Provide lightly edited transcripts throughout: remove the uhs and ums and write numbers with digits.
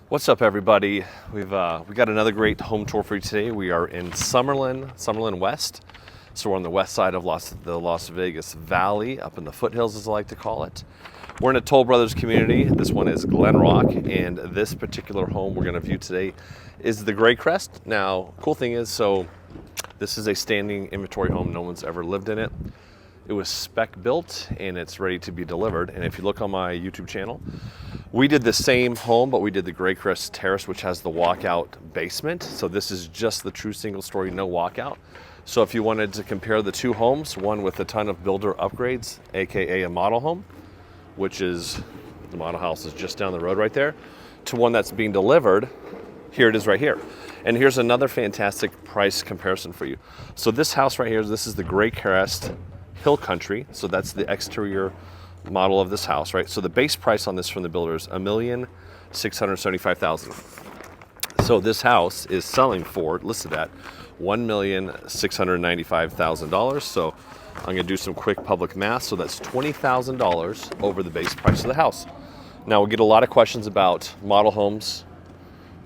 What's up, everybody? We got another great home tour for you today. We are in Summerlin West. So we're on the west side of the Las Vegas Valley, up in the foothills, as I like to call it. We're in a Toll Brothers community. This one is Glenrock, and this particular home we're going to view today is the Grey Crest. Now, cool thing is, so this is a standing inventory home. No one's ever lived in it. It was spec built and it's ready to be delivered. And if you look on my YouTube channel, we did the same home, but we did the Grey Crest Terrace, which has the walkout basement. So this is just the true single story, no walkout. So if you wanted to compare the two homes, one with a ton of builder upgrades, AKA a model home, which is, the model house is just down the road right there, to one that's being delivered, here it is right here. And here's another fantastic price comparison for you. So this house right here, this is the Grey Crest Hill Country. So that's the exterior model of this house, right? So the base price on this from the builder is $1,675,000. So this house is selling for, listed at $1,695,000. So I'm gonna do some quick public math. So that's $20,000 over the base price of the house. Now we get a lot of questions about model homes,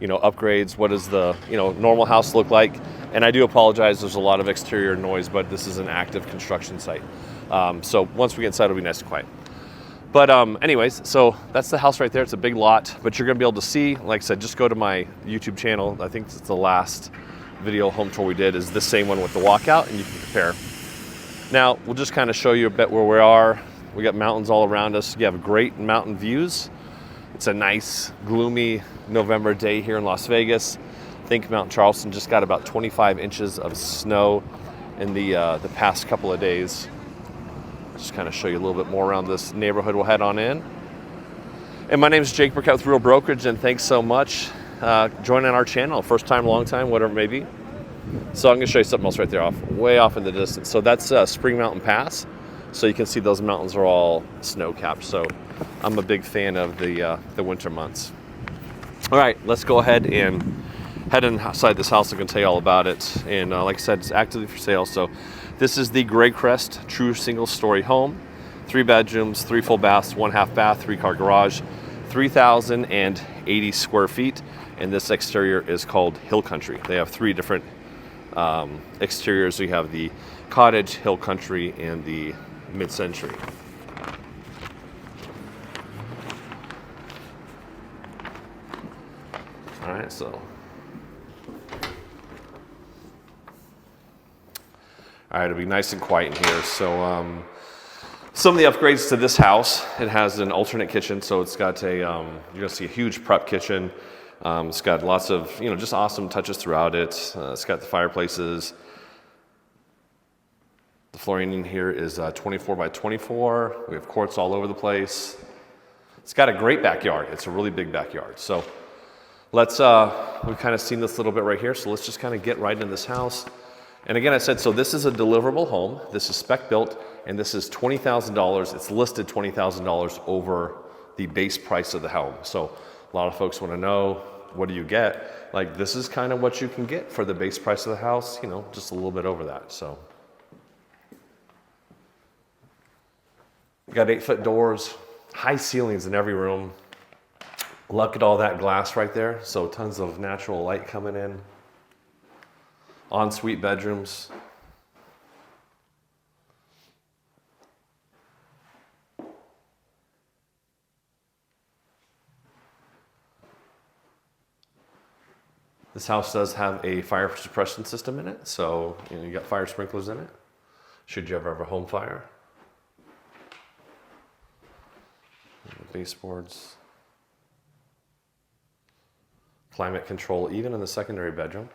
upgrades. What does the, normal house look like? And I do apologize, there's a lot of exterior noise, but this is an active construction site. So once we get inside, it'll be nice and quiet. But anyways, so that's the house right there. It's a big lot, but you're gonna be able to see, like I said, just go to my YouTube channel. I think it's the last video home tour we did is the same one with the walkout, and you can compare. Now, we'll just kind of show you a bit where we are. We got mountains all around us. You have great mountain views. It's a nice, gloomy November day here in Las Vegas. I think Mount Charleston just got about 25 inches of snow in the past couple of days. Just kind of show you a little bit more around this neighborhood. We'll head on in. And my name is Jake Burkett with Real Brokerage, and thanks so much joining our channel. First time, long time, whatever it may be. So I'm going to show you something else right there, way off in the distance. So that's Spring Mountain Pass. So you can see those mountains are all snow-capped. So I'm a big fan of the winter months. All right, let's go ahead and head inside this house. I can tell you all about it. And like I said, it's actively for sale. So this is the Grey Crest true single-story home. 3 bedrooms, 3 full baths, 1 half bath, 3-car garage, 3,080 square feet. And this exterior is called Hill Country. They have 3 different exteriors. We have the Cottage, Hill Country, and the Mid-Century. All right, so. All right, it'll be nice and quiet in here. So some of the upgrades to this house, it has an alternate kitchen. So it's got a, you're gonna see a huge prep kitchen. It's got lots of, just awesome touches throughout it. It's got the fireplaces. The flooring in here is 24 by 24. We have quartz all over the place. It's got a great backyard. It's a really big backyard. So let's, we've kind of seen this little bit right here. So let's just kind of get right in this house. And again, I said, so this is a deliverable home. This is spec built, and this is $20,000. It's listed $20,000 over the base price of the home. So a lot of folks want to know, what do you get? Like, this is kind of what you can get for the base price of the house, just a little bit over that. So you got 8-foot doors, high ceilings in every room. Look at all that glass right there. So tons of natural light coming in. Ensuite bedrooms. This house does have a fire suppression system in it, so you got fire sprinklers in it, should you ever have a home fire. Baseboards. Climate control even in the secondary bedroom.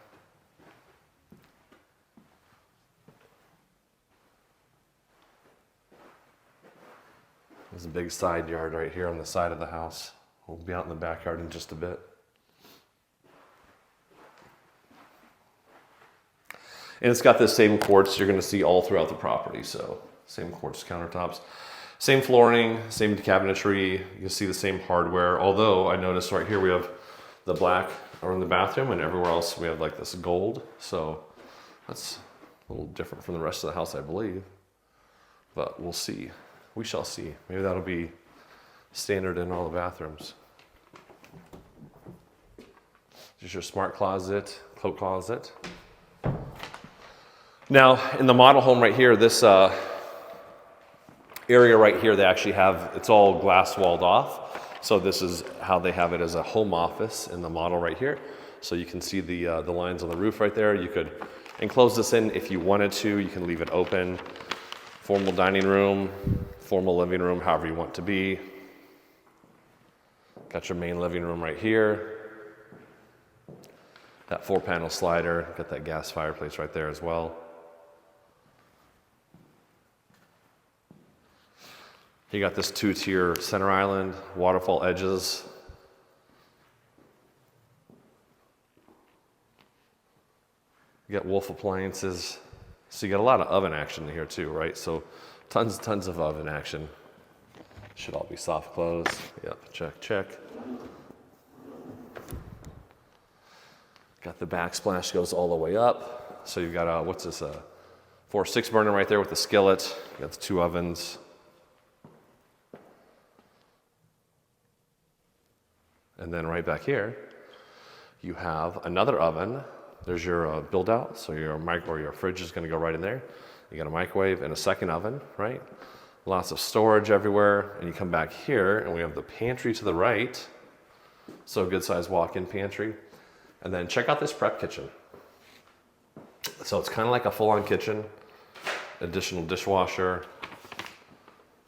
There's a big side yard right here on the side of the house. We'll be out in the backyard in just a bit. And it's got the same quartz you're going to see all throughout the property. So same quartz countertops, same flooring, same cabinetry. You can see the same hardware. Although I noticed right here we have the black in the bathroom, and everywhere else we have like this gold. So that's a little different from the rest of the house, I believe. But we'll see. We shall see. Maybe that'll be standard in all the bathrooms. Just your smart closet, coat closet. Now, in the model home right here, this area right here, they actually have, it's all glass walled off. So this is how they have it as a home office in the model right here. So you can see the lines on the roof right there. You could enclose this in if you wanted to. You can leave it open. Formal dining room, formal living room, however you want to be. Got your main living room right here. That 4-panel slider, got that gas fireplace right there as well. You got this 2-tier center island, waterfall edges. You got Wolf appliances. So you got a lot of oven action here too, right? So tons of oven action. Should all be soft close. Yep, check. Got the backsplash goes all the way up. So you've got what's this? 4-6 burner right there with the skillet. You got the 2 ovens. And then right back here, you have another oven. There's your build out. So your mic or your fridge is going to go right in there. You got a microwave and a second oven, right? Lots of storage everywhere. And you come back here and we have the pantry to the right. So a good sized walk-in pantry. And then check out this prep kitchen. So it's kind of like a full-on kitchen, additional dishwasher,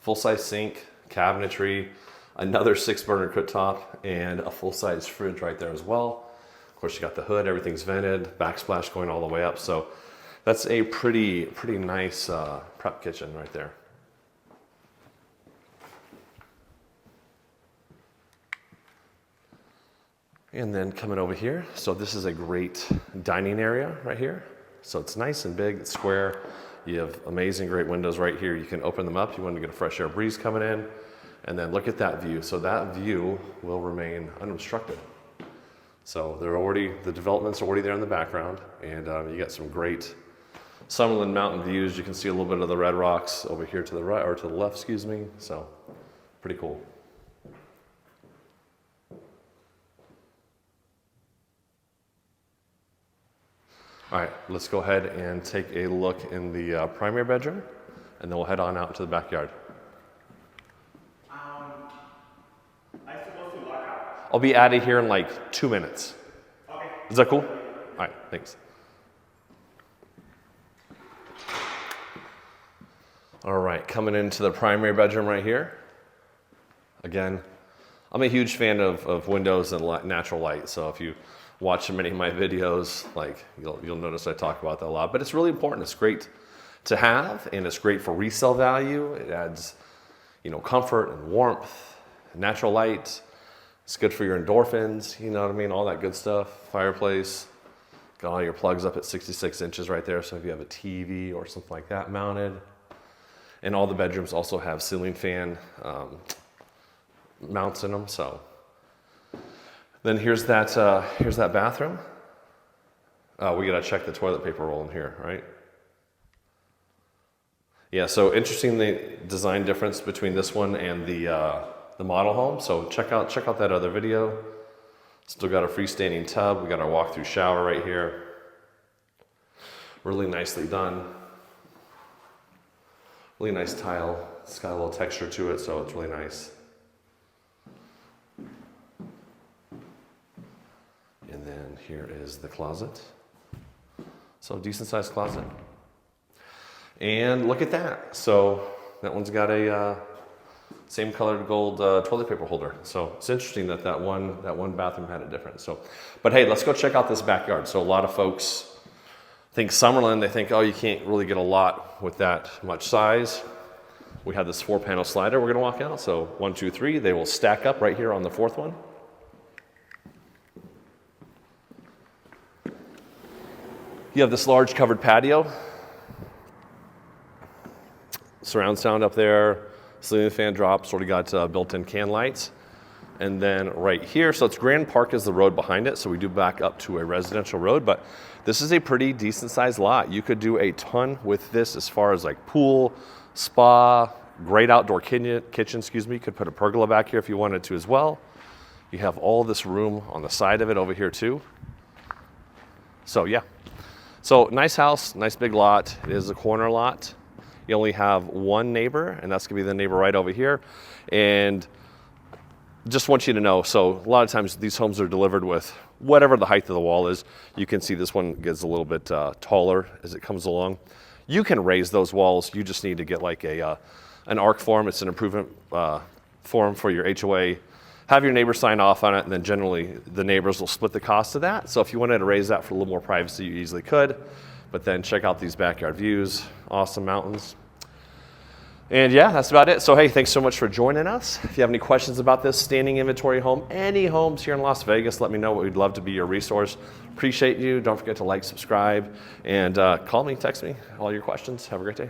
full-size sink, cabinetry, another 6-burner cooktop, and a full-size fridge right there as well. Of course, you got the hood, everything's vented, backsplash going all the way up. So that's a pretty nice prep kitchen right there. And then coming over here, so this is a great dining area right here. So it's nice and big, it's square. You have amazing, great windows right here. You can open them up. You want to get a fresh air breeze coming in. And then look at that view. So that view will remain unobstructed. So the development's already there in the background. And you got some great Summerlin mountain views. You can see a little bit of the red rocks over here to the right, or to the left, excuse me. So pretty cool. All right, let's go ahead and take a look in the primary bedroom, and then we'll head on out to the backyard. I'll be out of here in like 2 minutes. Okay. Is that cool? All right, thanks. All right, coming into the primary bedroom right here. Again, I'm a huge fan of windows and natural light, so if you watch many of my videos, like you'll notice I talk about that a lot. But it's really important. It's great to have, and it's great for resale value. It adds, comfort and warmth, natural light. It's good for your endorphins, you know what I mean? All that good stuff. Fireplace. Got all your plugs up at 66 inches right there. So if you have a TV or something like that mounted. And all the bedrooms also have ceiling fan mounts in them. So then here's that bathroom. We gotta check the toilet paper roll in here, right? Yeah, so interesting the design difference between this one and the model home. So check out that other video. Still got a freestanding tub. We got our walk-through shower right here. Really nicely done. Really nice tile. It's got a little texture to it, so it's really nice. And then here is the closet. So decent sized closet. And look at that. So that one's got a same colored gold toilet paper holder. So it's interesting that one bathroom had it different. So, but hey, let's go check out this backyard. So a lot of folks think Summerlin, they think, oh, you can't really get a lot with that much size. We have this 4-panel slider we're gonna walk out. So 1, 2, 3, they will stack up right here on the 4th one. You have this large covered patio. Surround sound up there. Ceiling fan drops, already got built-in can lights. And then right here, so it's Grand Park is the road behind it, so we do back up to a residential road, but this is a pretty decent sized lot. You could do a ton with this as far as like pool, spa, great outdoor kitchen, You could put a pergola back here if you wanted to as well. You have all this room on the side of it over here too. So yeah. So nice house, nice big lot. It is a corner lot. You only have one neighbor, and that's gonna be the neighbor right over here. And just want you to know, so a lot of times these homes are delivered with whatever the height of the wall is. You can see this one gets a little bit taller as it comes along. You can raise those walls. You just need to get like an ARC form. It's an improvement form for your HOA. Have your neighbor sign off on it, and then generally the neighbors will split the cost of that. So if you wanted to raise that for a little more privacy, you easily could. But then check out these backyard views, awesome mountains. And yeah, that's about it. So hey, thanks so much for joining us. If you have any questions about this standing inventory home, any homes here in Las Vegas, let me know. We'd love to be your resource. Appreciate you. Don't forget to like, subscribe, and call me, text me, all your questions. Have a great day.